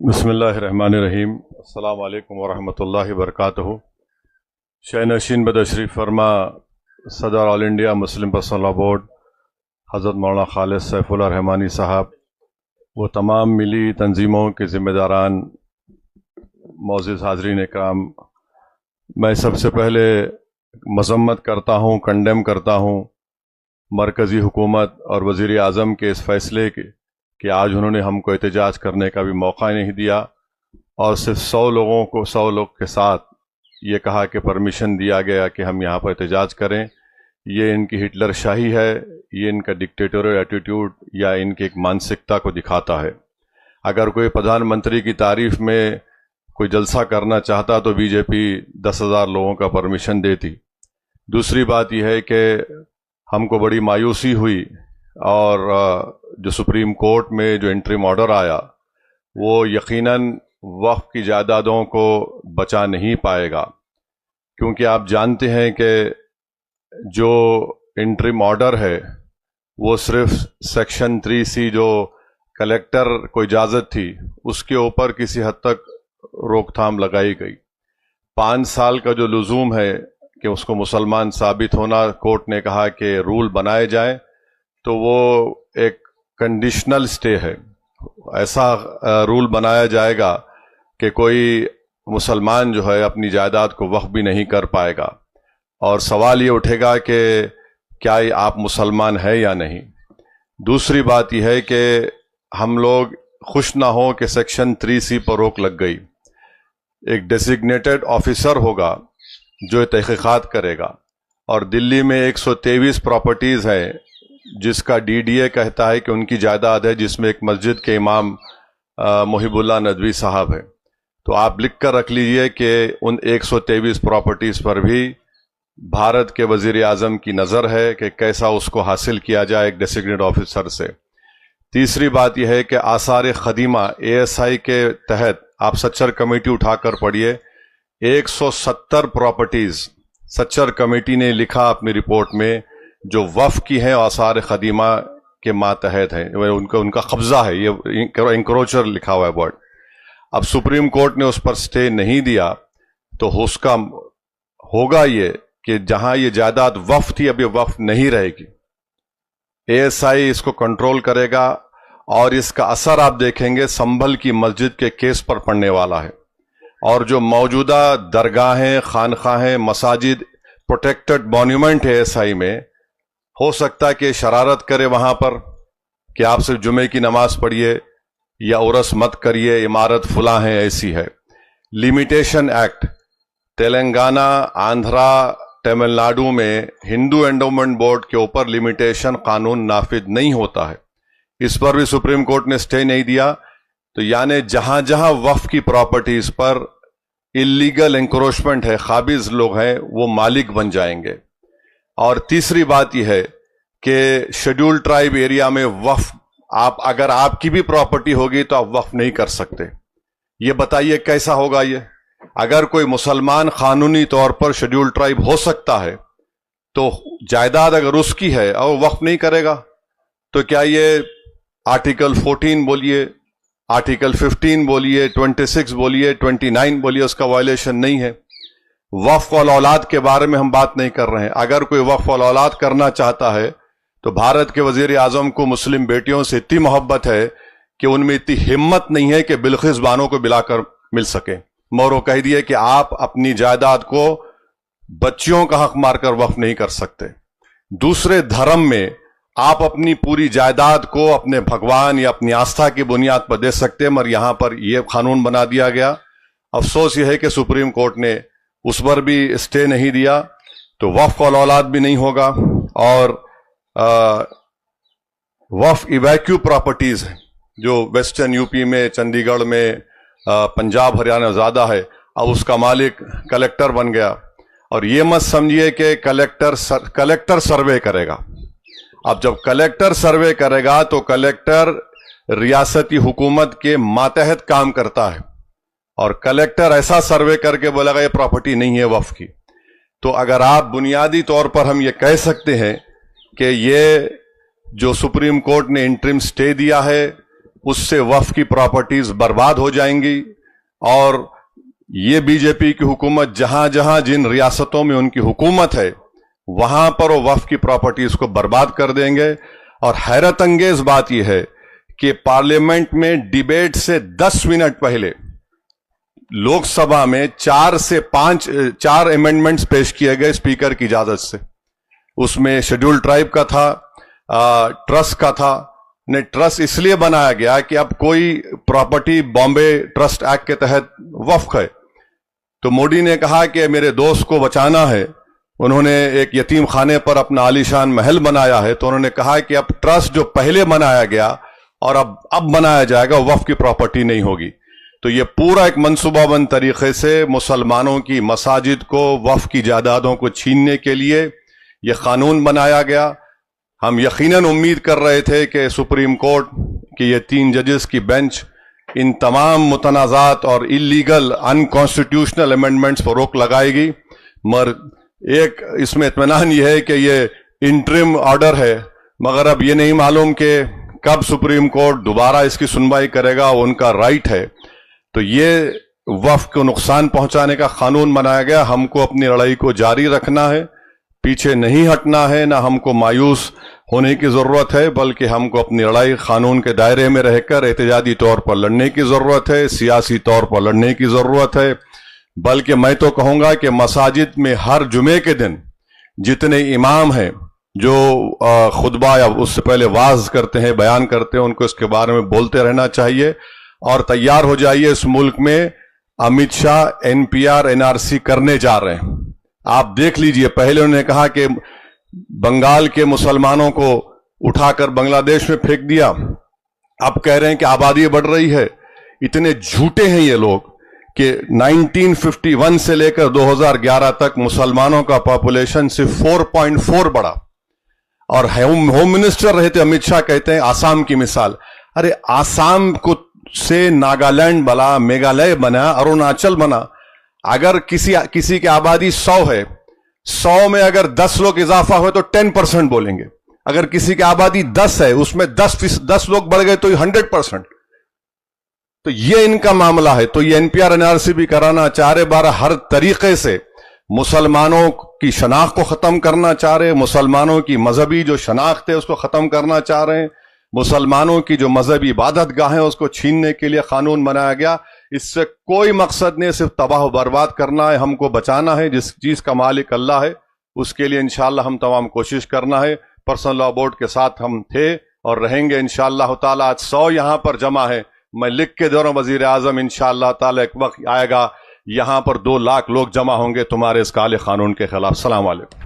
بسم اللہ الرحمن الرحیم۔ السلام علیکم ورحمۃ اللہ وبرکاتہ۔ شہ نشین بتشریف فرما صدر all India Muslim personal law board حضرت مولانا خالد سیف اللہ رحمانی صاحب، وہ تمام ملی تنظیموں کے ذمہ داران، معزز حاضرین اکرام، میں سب سے پہلے مذمت کرتا ہوں، کنڈیم کرتا ہوں مرکزی حکومت اور وزیر اعظم کے اس فیصلے کے کہ آج انہوں نے ہم کو احتجاج کرنے کا بھی موقع نہیں دیا اور صرف 100 لوگ کے ساتھ یہ کہا کہ پرمیشن دیا گیا کہ ہم یہاں پر احتجاج کریں۔ یہ ان کی ہٹلر شاہی ہے، یہ ان کا ڈکٹیٹورل ایٹیٹیوڈ یا ان کی ایک مانسکتا کو دکھاتا ہے۔ اگر کوئی پردھان منتری کی تعریف میں کوئی جلسہ کرنا چاہتا تو بی جے پی 10,000 لوگوں کا پرمیشن دیتی۔ دوسری بات یہ ہے کہ ہم کو بڑی مایوسی ہوئی اور جو سپریم کورٹ میں جو انٹرم آرڈر آیا وہ یقیناً وقف کی جائیدادوں کو بچا نہیں پائے گا، کیونکہ آپ جانتے ہیں کہ جو انٹرم آرڈر ہے وہ صرف سیکشن 3C جو کلیکٹر کو اجازت تھی اس کے اوپر کسی حد تک روک تھام لگائی گئی۔ 5 سال کا جو لزوم ہے کہ اس کو مسلمان ثابت ہونا، کورٹ نے کہا کہ رول بنائے جائیں، تو وہ ایک کنڈیشنل سٹے ہے۔ ایسا رول بنایا جائے گا کہ کوئی مسلمان جو ہے اپنی جائیداد کو وقف بھی نہیں کر پائے گا، اور سوال یہ اٹھے گا کہ کیا آپ مسلمان ہیں یا نہیں۔ دوسری بات یہ ہے کہ ہم لوگ خوش نہ ہوں کہ سیکشن 3C پر روک لگ گئی۔ ایک ڈیزگنیٹڈ آفیسر ہوگا جو تحقیقات کرے گا، اور دلی میں 123 پراپرٹیز ہیں جس کا DDA کہتا ہے کہ ان کی جائیداد ہے، جس میں ایک مسجد کے امام محب اللہ ندوی صاحب ہیں۔ تو آپ لکھ کر رکھ لیجئے کہ ان 123 پراپرٹیز پر بھی بھارت کے وزیر اعظم کی نظر ہے کہ کیسا اس کو حاصل کیا جائے ایک ڈیزگنیٹڈ آفیسر سے۔ تیسری بات یہ ہے کہ آثار قدیمہ ASI کے تحت آپ سچر کمیٹی اٹھا کر پڑھیے، 170 پراپرٹیز سچر کمیٹی نے لکھا اپنی رپورٹ میں جو وقف کی ہیں، آثار قدیمہ کے ماتحت ہیں، ان کا قبضہ ہے، یہ انکروچر لکھا ہوا ہے ورڈ۔ اب سپریم کورٹ نے اس پر سٹے نہیں دیا تو اس کا ہوگا یہ کہ جہاں یہ جائیداد وقف تھی اب یہ وقف نہیں رہے گی۔ ASI اس کو کنٹرول کرے گا، اور اس کا اثر آپ دیکھیں گے سنبھل کی مسجد کے کیس پر پڑنے والا ہے، اور جو موجودہ درگاہیں، خانقاہیں، مساجد پروٹیکٹڈ مونیومنٹ ہے ASI میں، ہو سکتا ہے کہ شرارت کرے وہاں پر کہ آپ صرف جمعے کی نماز پڑھیے یا عرس مت کریے، عمارت فلاں ہے، ایسی ہے۔ لیمیٹیشن ایکٹ تلنگانہ، آندھرا، تمل ناڈو میں ہندو انڈومنٹ بورڈ کے اوپر لیمیٹیشن قانون نافذ نہیں ہوتا ہے، اس پر بھی سپریم کورٹ نے سٹے نہیں دیا۔ تو یعنی جہاں جہاں وقف کی پراپرٹیز پر اللیگل انکروچمنٹ ہے، قابض لوگ ہیں، وہ مالک بن جائیں گے۔ اور تیسری بات یہ ہے کہ شیڈول ٹرائب ایریا میں وقف اگر آپ کی بھی پراپرٹی ہوگی تو آپ وقف نہیں کر سکتے۔ یہ بتائیے کیسا ہوگا یہ؟ اگر کوئی مسلمان قانونی طور پر شیڈول ٹرائب ہو سکتا ہے تو جائیداد اگر اس کی ہے اور وقف نہیں کرے گا تو کیا یہ آرٹیکل 14 بولیے، آرٹیکل 15 بولیے، 26 بولیے، 29 بولیے، اس کا وائلیشن نہیں ہے؟ وقف الاولاد کے بارے میں ہم بات نہیں کر رہے ہیں۔ اگر کوئی وقف الاولاد کرنا چاہتا ہے تو بھارت کے وزیر اعظم کو مسلم بیٹیوں سے اتنی محبت ہے کہ ان میں اتنی ہمت نہیں ہے کہ بلقیس بانو کو بلا کر مل سکے، مورو کہہ دیے کہ آپ اپنی جائیداد کو بچیوں کا حق مار کر وقف نہیں کر سکتے۔ دوسرے دھرم میں آپ اپنی پوری جائیداد کو اپنے بھگوان یا اپنی آستھا کی بنیاد پر دے سکتے ہیں، مگر یہاں پر یہ قانون بنا دیا گیا۔ افسوس یہ ہے کہ سپریم کورٹ نے اس پر بھی سٹے نہیں دیا، تو وقف الاولاد بھی نہیں ہوگا۔ اور وقف ایویکیو پراپرٹیز ہیں جو ویسٹرن یوپی میں، چندی گڑھ میں، پنجاب ہریانہ زیادہ ہے، اب اس کا مالک کلیکٹر بن گیا۔ اور یہ مت سمجھیے کہ کلیکٹر سروے کرے گا۔ اب جب کلیکٹر سروے کرے گا تو کلیکٹر ریاستی حکومت کے ماتحت کام کرتا ہے، اور کلیکٹر ایسا سروے کر کے بولے گا یہ پراپرٹی نہیں ہے وقف کی۔ تو اگر آپ بنیادی طور پر ہم یہ کہہ سکتے ہیں کہ یہ جو سپریم کورٹ نے انٹرم سٹے دیا ہے اس سے وقف کی پراپرٹیز برباد ہو جائیں گی، اور یہ بی جے پی کی حکومت جہاں جہاں جن ریاستوں میں ان کی حکومت ہے وہاں پر وہ وقف کی پراپرٹیز کو برباد کر دیں گے۔ اور حیرت انگیز بات یہ ہے کہ پارلیمنٹ میں ڈیبیٹ سے 10 منٹ پہلے لوک سبھا میں 4 سے 5 امینڈمنٹس پیش کیے گئے اسپیکر کی اجازت سے۔ اس میں شیڈول ٹرائب کا تھا، ٹرسٹ کا تھا۔ ٹرسٹ اس لیے بنایا گیا کہ اب کوئی پراپرٹی بامبے ٹرسٹ ایکٹ کے تحت وقف ہے، تو مودی نے کہا کہ میرے دوست کو بچانا ہے، انہوں نے ایک یتیم خانے پر اپنا عالیشان محل بنایا ہے، تو انہوں نے کہا کہ اب ٹرسٹ جو پہلے بنایا گیا اور اب بنایا جائے گا وقف کی پراپرٹی نہیں ہوگی۔ تو یہ پورا ایک منصوبہ بند طریقے سے مسلمانوں کی مساجد کو، وقف کی جائیدادوں کو چھیننے کے لیے یہ قانون بنایا گیا۔ ہم یقیناً امید کر رہے تھے کہ سپریم کورٹ کی یہ 3 ججز کی بینچ ان تمام متنازعات اور اللیگل انکانسٹیٹیوشنل امینڈمنٹس پر روک لگائے گی، مگر ایک اس میں اطمینان یہ ہے کہ یہ انٹرم آرڈر ہے، مگر اب یہ نہیں معلوم کہ کب سپریم کورٹ دوبارہ اس کی سنوائی کرے گا، ان کا رائٹ ہے۔ تو یہ وقف کو نقصان پہنچانے کا قانون بنایا گیا۔ ہم کو اپنی لڑائی کو جاری رکھنا ہے، پیچھے نہیں ہٹنا ہے، نہ ہم کو مایوس ہونے کی ضرورت ہے، بلکہ ہم کو اپنی لڑائی قانون کے دائرے میں رہ کر احتجاجی طور پر لڑنے کی ضرورت ہے، سیاسی طور پر لڑنے کی ضرورت ہے۔ بلکہ میں تو کہوں گا کہ مساجد میں ہر جمعے کے دن جتنے امام ہیں جو خطبہ یا اس سے پہلے واعظ کرتے ہیں، بیان کرتے ہیں، ان کو اس کے بارے میں بولتے رہنا چاہیے۔ اور تیار ہو جائیے، اس ملک میں امت شاہ NPR NRC کرنے جا رہے ہیں۔ آپ دیکھ لیجئے، پہلے انہوں نے کہا کہ بنگال کے مسلمانوں کو اٹھا کر بنگلہ دیش میں پھینک دیا، اب کہہ رہے ہیں کہ آبادی بڑھ رہی ہے۔ اتنے جھوٹے ہیں یہ لوگ کہ 1951 سے لے کر 2011 تک مسلمانوں کا پاپولیشن صرف 4.4 بڑھا، اور ہوم منسٹر رہے تھے امت شاہ، کہتے ہیں آسام کی مثال۔ ارے آسام کو سے ناگالینڈ بنا، میگھالیہ بنا، اروناچل بنا۔ اگر کسی کی آبادی 100 ہے، 100 میں اگر 10 لوگ اضافہ ہوئے تو 10% بولیں گے۔ اگر کسی کی آبادی 10 ہے، اس میں 10 لوگ بڑھ گئے تو 100%۔ تو یہ ان کا معاملہ ہے۔ تو یہ NPR NRC بھی کرانا چاہ رہے، ہر طریقے سے مسلمانوں کی شناخت کو ختم کرنا چاہ رہے، مسلمانوں کی مذہبی جو شناخت ہے اس کو ختم کرنا چاہ رہے ہیں، مسلمانوں کی جو مذہبی عبادت گاہیں اس کو چھیننے کے لیے قانون بنایا گیا۔ اس سے کوئی مقصد نہیں، صرف تباہ و برباد کرنا ہے، ہم کو بچانا ہے۔ جس چیز کا مالک اللہ ہے، اس کے لیے انشاءاللہ ہم تمام کوشش کرنا ہے۔ پرسنل لاء بورڈ کے ساتھ ہم تھے اور رہیں گے انشاءاللہ تعالی۔ آج 100 یہاں پر جمع ہے، میں لکھ کے دے رہا ہوں وزیر اعظم، انشاءاللہ تعالی ایک وقت آئے گا یہاں پر 2 لاکھ لوگ جمع ہوں گے تمہارے اس کالے قانون کے خلاف۔ السلام علیکم۔